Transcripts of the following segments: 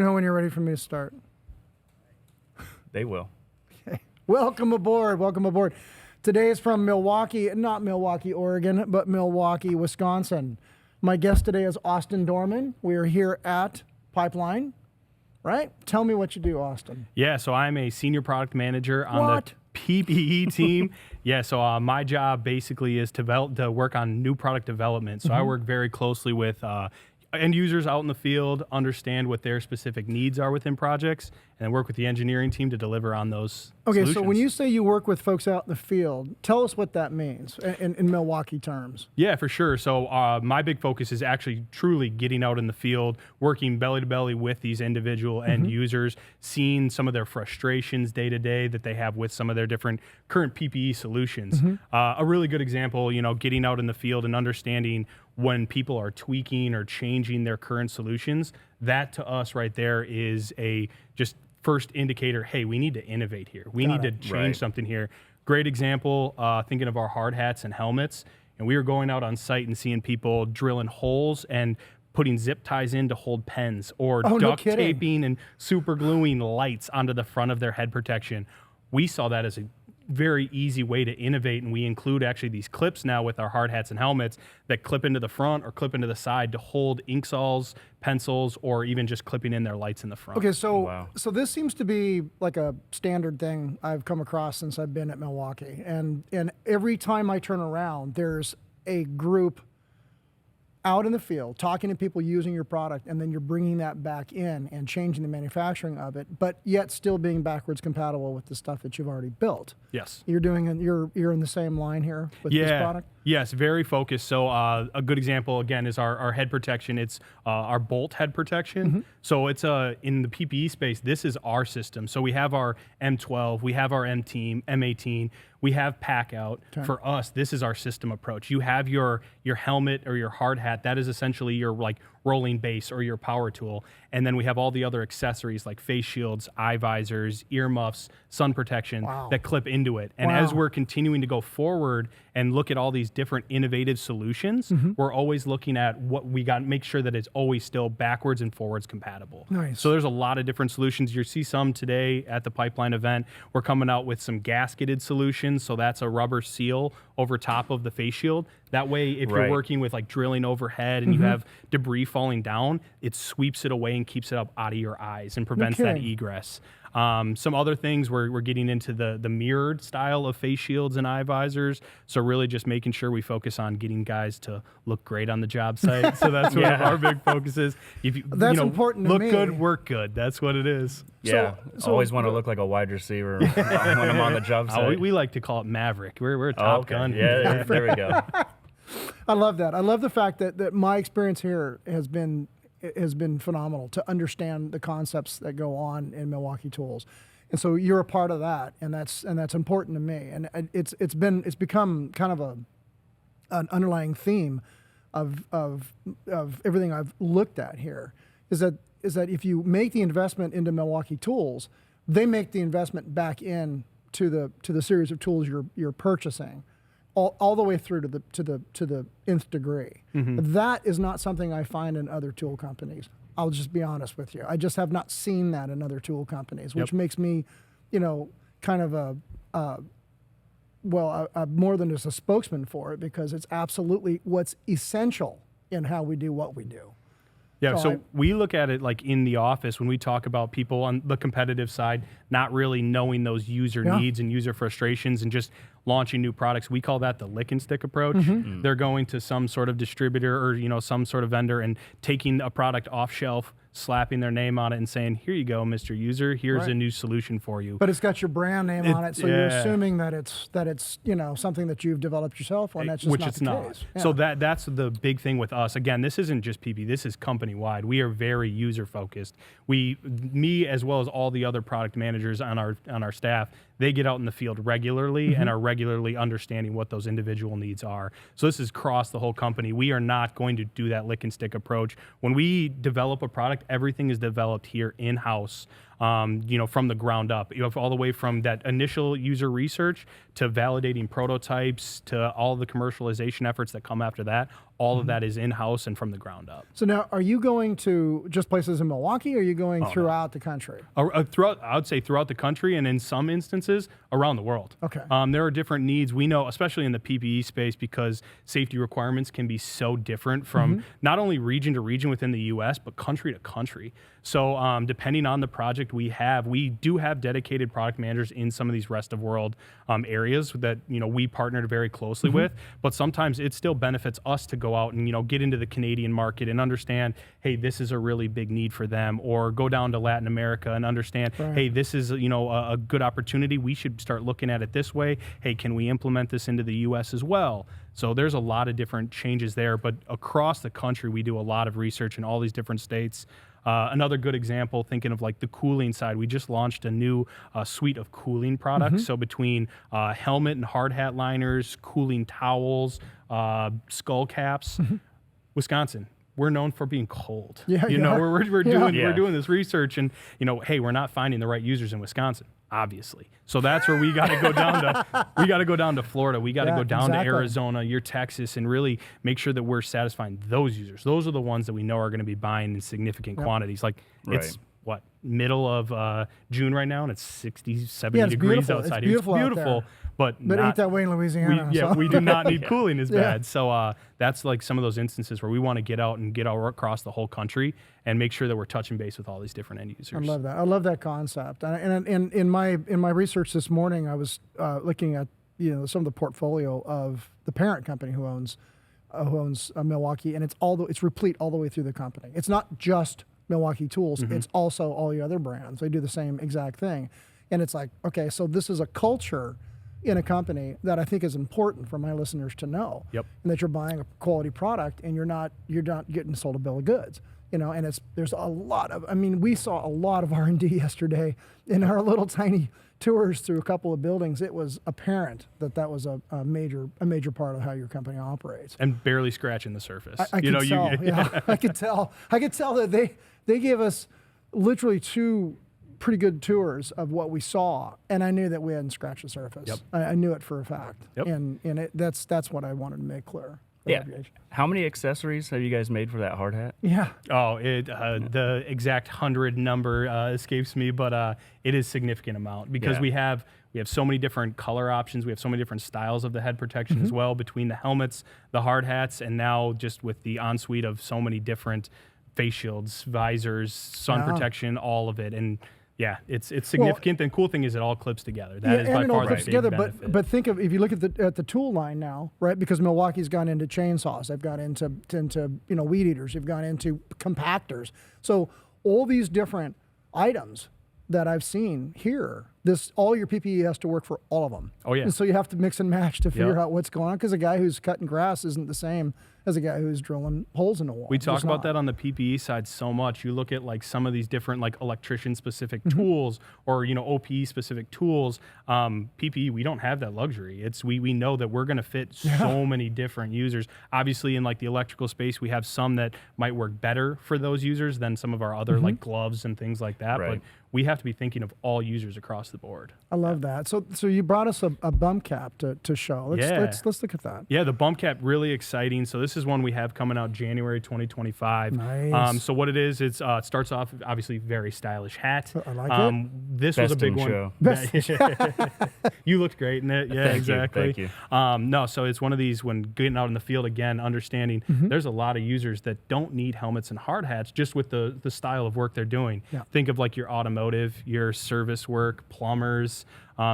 You know when you're ready for me to start. They will. Okay. Welcome aboard. Welcome aboard. Today is from Milwaukee, not Milwaukee, Oregon, but Milwaukee, Wisconsin. My guest today is Austin Dorman. We are here at Pipeline, right? Tell me what you do, Austin. Yeah, so I'm a senior product manager on the PPE team. Yeah, so my job basically is to work on new product development. So I work very closely with end users out in the field, understand what their specific needs are within projects, and then work with the engineering team to deliver on those solutions. So when you say you work with folks out in the field, tell us what that means in Milwaukee terms. Yeah, for sure. So my big focus is actually truly getting out in the field, working belly to belly with these individual end users, seeing some of their frustrations day to day that they have with some of their different current PPE solutions. A really good example, getting out in the field and understanding when people are tweaking or changing their current solutions. That to us right there is a just first indicator, hey, we need to innovate here. We need to change something here. Great example, thinking of our hard hats and helmets. And we were going out on site and seeing people drilling holes and putting zip ties in to hold pens, or duct taping and super gluing lights onto the front of their head protection. We saw that as a very easy way to innovate, and we include actually these clips now with our hard hats and helmets that clip into the front or clip into the side to hold ink saws, pencils, or even just clipping in their lights in the front. Okay, so so this seems to be like a standard thing I've come across since I've been at Milwaukee, and every time I turn around, there's a group out in the field talking to people using your product, and then you're bringing that back in and changing the manufacturing of it, but yet still being backwards compatible with the stuff that you've already built. Yes. You're in the same line here with this product? Yes, very focused. So a good example, again, is our head protection. It's our bolt head protection. So it's in the PPE space, this is our system. So we have our M12, we have our M18, we have pack out. Okay. For us, this is our system approach. You have your helmet or your hard hat. That is essentially your rolling base or your power tool. And then we have all the other accessories like face shields, eye visors, earmuffs, sun protection that clip into it. And as we're continuing to go forward and look at all these different innovative solutions, we're always looking at what we got, make sure that it's always still backwards and forwards compatible. Nice. So there's a lot of different solutions. You see some today at the Pipeline event. We're coming out with some gasketed solutions. So that's a rubber seal over top of the face shield. That way, if you're working with drilling overhead and you have debris falling down, it sweeps it away and keeps it up out of your eyes and prevents that egress. Some other things, we're getting into the mirrored style of face shields and eye visors. So really just making sure we focus on getting guys to look great on the job site. So that's one of our big focuses. If you, that's important to look me. good, work good. That's what it is. Yeah, so always want to look like a wide receiver when I'm on the job site. We like to call it Maverick. We're a Top Gun. Yeah, there we go. I love that. I love the fact that my experience here has been phenomenal to understand the concepts that go on in Milwaukee Tools, and so you're a part of that, and that's important to me. And it's become kind of an underlying theme of everything I've looked at here is that if you make the investment into Milwaukee Tools, they make the investment back in to the series of tools you're purchasing. All the way through to the nth degree. That is not something I find in other tool companies. I'll just be honest with you. I just have not seen that in other tool companies, which makes me, kind of more than just a spokesman for it, because it's absolutely what's essential in how we do what we do. Yeah, so we look at it like in the office when we talk about people on the competitive side not really knowing those user needs and user frustrations and just launching new products. We call that the lick and stick approach. They're going to some sort of distributor or some sort of vendor and taking a product off shelf, slapping their name on it and saying, here you go, Mr. User, here's a new solution for you. But it's got your brand name on it, so you're assuming that it's something that you've developed yourself, and that's just not the case. Yeah. So that's the big thing with us. Again, this isn't just PP, this is company-wide. We are very user-focused. Me as well as all the other product managers on our staff, they get out in the field regularly and are regularly understanding what those individual needs are. So this is across the whole company. We are not going to do that lick and stick approach. When we develop a product, everything is developed here in-house. from the ground up. You have all the way from that initial user research to validating prototypes to all the commercialization efforts that come after that. All of that is in-house and from the ground up. So now, are you going to just places in Milwaukee, or are you going throughout the country? Throughout, I would say throughout the country, and in some instances around the world. Okay. There are different needs. We know, especially in the PPE space, because safety requirements can be so different from not only region to region within the U.S., but country to country. So depending on the project we do have dedicated product managers in some of these rest of world areas that we partnered very closely with. But sometimes it still benefits us to go out and get into the Canadian market and understand, hey, this is a really big need for them, or go down to Latin America and understand, hey, this is a good opportunity. We should start looking at it this way. Hey, can we implement this into the U.S. as well? So there's a lot of different changes there, but across the country, we do a lot of research in all these different states. Another good example, thinking of like the cooling side, we just launched a new suite of cooling products. So between helmet and hard hat liners, cooling towels, skull caps, Wisconsin, we're known for being cold. Yeah, we're doing this research, and hey, we're not finding the right users in Wisconsin, obviously. So that's where we got to go down to. We got to go down to Florida. We got to go down to Arizona, your Texas, and really make sure that we're satisfying those users. Those are the ones that we know are going to be buying in significant quantities. Like it's what, middle of June right now, and it's 60, 70 degrees outside. It's beautiful. It's beautiful. But ain't that way in Louisiana. We do not need cooling as bad. So that's like some of those instances where we want to get out across the whole country and make sure that we're touching base with all these different end users. I love that. I love that concept. And in my research this morning, I was looking at some of the portfolio of the parent company who owns Milwaukee, and it's replete all the way through the company. It's not just Milwaukee Tools. It's also all the other brands. They do the same exact thing, and it's like, okay, so this is a culture in a company that I think is important for my listeners to know. Yep. And that you're buying a quality product and you're not getting sold a bill of goods. And there's a lot of, we saw a lot of R&D yesterday in our little tiny tours through a couple of buildings. It was apparent that was a major part of how your company operates. And barely scratching the surface. I could tell. I could tell. I could tell that they gave us literally two pretty good tours of what we saw, and I knew that we hadn't scratched the surface. Yep. I knew it for a fact. Yep. And that's what I wanted to make clear. Yeah. How many accessories have you guys made for that hard hat? Yeah. Oh, the exact 100 number escapes me, but it is a significant amount because we have so many different color options. We have so many different styles of the head protection as well, between the helmets, the hard hats, and now just with the ensuite of so many different face shields, visors, sun protection, all of it. And yeah, it's significant. The cool thing is it all clips together. That is by far the big benefit. But think of, if you look at the tool line now, right? Because Milwaukee's gone into chainsaws, they've gone into weed eaters, they've gone into compactors. So all these different items that I've seen here, all your PPE has to work for all of them. Oh yeah. And so you have to mix and match to figure out what's going on, because a guy who's cutting grass isn't the same as a guy who's drilling holes in the wall. We talk about that on the PPE side so much. You look at like some of these different like electrician specific tools or OPE specific tools. PPE, we don't have that luxury. We know that we're going to fit so many different users. Obviously in like the electrical space, we have some that might work better for those users than some of our other like gloves and things like that. Right. But we have to be thinking of all users across the board. I love that. So you brought us a bump cap to show. Let's look at that. Yeah, the bump cap, really exciting. So this is one we have coming out January 2025. Nice. So what it is, it starts off obviously very stylish hat. I like it. This Best was a big in one. show. You looked great in it. Yeah, exactly. Thank you. No, so it's one of these when getting out in the field again, understanding there's a lot of users that don't need helmets and hard hats just with the style of work they're doing. Yeah. Think of like your automotive, your service work, plumbers,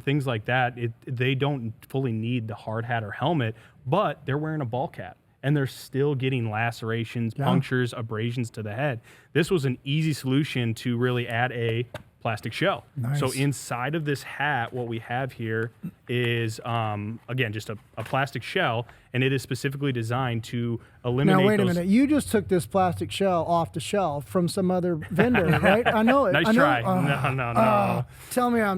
things like that. They don't fully need the hard hat or helmet, but they're wearing a ball cap and they're still getting lacerations, punctures, abrasions to the head. This was an easy solution to really add a plastic shell. Nice. So inside of this hat, what we have here is, again, just a plastic shell, and it is specifically designed to eliminate Now, wait a those. minute. You just took this plastic shell off the shelf from some other vendor, right? I know it. Nice I know, try. No.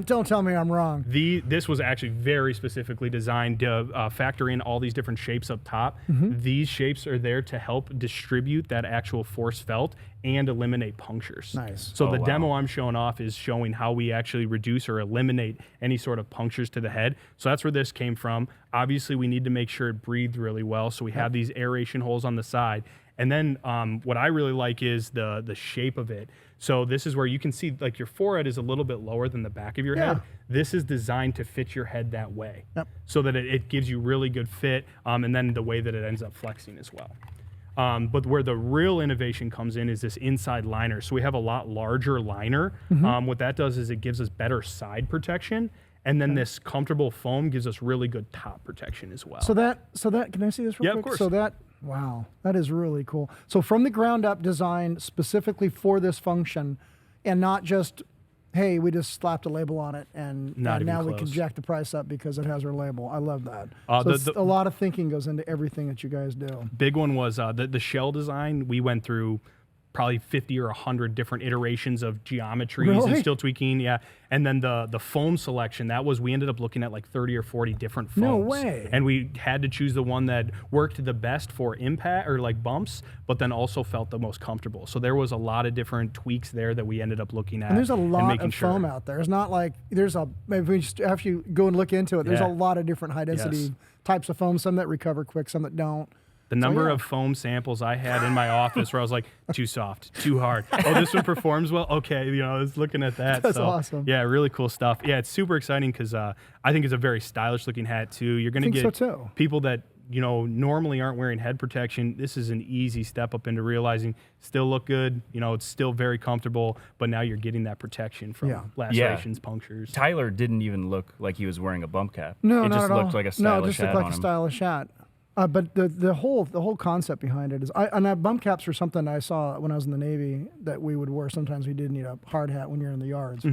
Don't tell me I'm wrong. This was actually very specifically designed to factor in all these different shapes up top. These shapes are there to help distribute that actual force felt and eliminate punctures. Nice. So Oh, the wow. demo I'm showing off is showing how we actually reduce or eliminate any sort of punctures to the head. So that's where this came from. Obviously, we need to make sure it breathed really well. So we have these aeration holes on the side. And then what I really like is the shape of it. So this is where you can see like your forehead is a little bit lower than the back of your Yeah. head. This is designed to fit your head that way. Yep. So that it gives you really good fit, and then the way that it ends up flexing as well. But where the real innovation comes in is this inside liner. So we have a lot larger liner. What that does is it gives us better side protection, and then this comfortable foam gives us really good top protection as well. So that can I see this real Yeah, quick? of course. So wow, that is really cool. So from the ground up designed specifically for this function, and not just, hey, we just slapped a label on it and Not even now we can close. jack the price up because it has our label. I love that. The- A lot of thinking goes into everything that you guys do. Big one was the shell design. We went through probably 50 or 100 different iterations of geometries and Really? still tweaking. Yeah. And then the foam selection, we ended up looking at like 30 or 40 different foams. No way. And we had to choose the one that worked the best for impact or like bumps, but then also felt the most comfortable. So there was a lot of different tweaks there that we ended up looking at. And there's a lot making of sure. foam out there. It's not like after you go and look into it, there's Yeah. a lot of different high density Yes. types of foam, some that recover quick, some that don't. The number yeah. of foam samples I had in my office where I was like, too soft, too hard. Oh, this one performs well? Okay, I was looking at that. That's so, awesome. Yeah, really cool stuff. Yeah, it's super exciting because I think it's a very stylish looking hat too. You're going to think get so, too. people that normally aren't wearing head protection. This is an easy step up into realizing still look good. It's still very comfortable, but now you're getting that protection from Yeah. lacerations, punctures. Tyler didn't even look like he was wearing a bump cap. No, it not just at all. looked like a No, stylish it just hat looked like on a him. stylish hat. But the whole concept behind it is, bump caps are something I saw when I was in the Navy that we would wear. Sometimes we did need a hard hat when you're in the yards,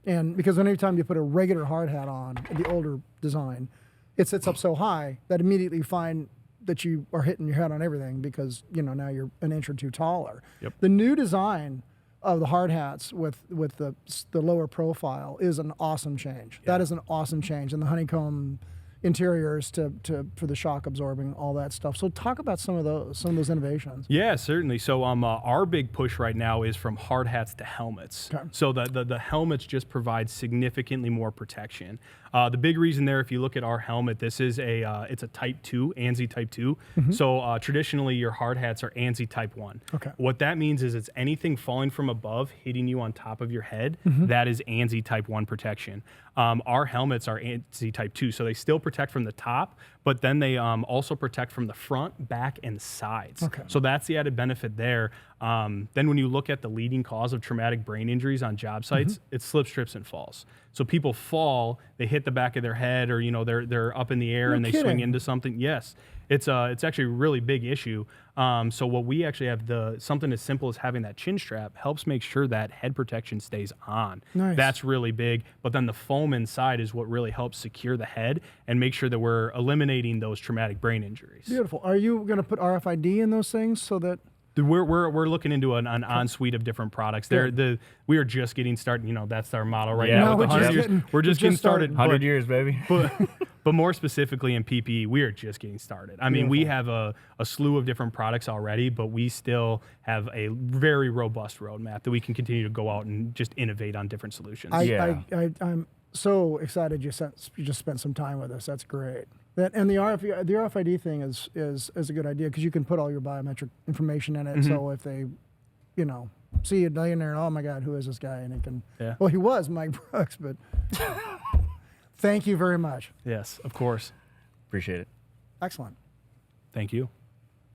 and because any time you put a regular hard hat on, the older design, it sits up so high that immediately you find that you are hitting your head on everything because now you're an inch or two taller. Yep. The new design of the hard hats with the lower profile is an awesome change. That is an awesome change, and the honeycomb interiors for the shock absorbing, all that stuff. So talk about some of those innovations. Yeah, certainly. So our big push right now is from hard hats to helmets. Okay. So the helmets just provide significantly more protection. The big reason there, if you look at our helmet, this is it's a Type 2, ANSI Type 2. So traditionally your hard hats are ANSI Type 1. Okay. What that means is it's anything falling from above, hitting you on top of your head, that is ANSI Type 1 protection. Our helmets are ANSI Type 2, so they still protect from the top, but then they also protect from the front, back, and sides. Okay. So that's the added benefit there. Then when you look at the leading cause of traumatic brain injuries on job sites, it's slips, trips, and falls. So people fall, they hit the back of their head, or they're up in the air No and they swing kidding. into something. Yes, it's actually a really big issue. So what we actually have, something as simple as having that chin strap helps make sure that head protection stays on. Nice. That's really big. But then the foam inside is what really helps secure the head and make sure that we're eliminating those traumatic brain injuries. Beautiful. Are you going to put RFID in those things so that? We're looking into an on-suite of different products. We are just getting started. That's our model right Yeah, now. with With the 100 years, getting- we're just getting started. 100 years, baby. But more specifically in PPE, we are just getting started. I mean, we have a slew of different products already, but we still have a very robust roadmap that we can continue to go out and just innovate on different solutions. I'm so excited you just spent some time with us. That's great. And the RFID thing is a good idea because you can put all your biometric information in it. So if they, see you laying there, oh my God, who is this guy? And it can. Yeah. Well, he was Mike Brooks, but thank you very much. Yes, of course. Appreciate it. Excellent. Thank you.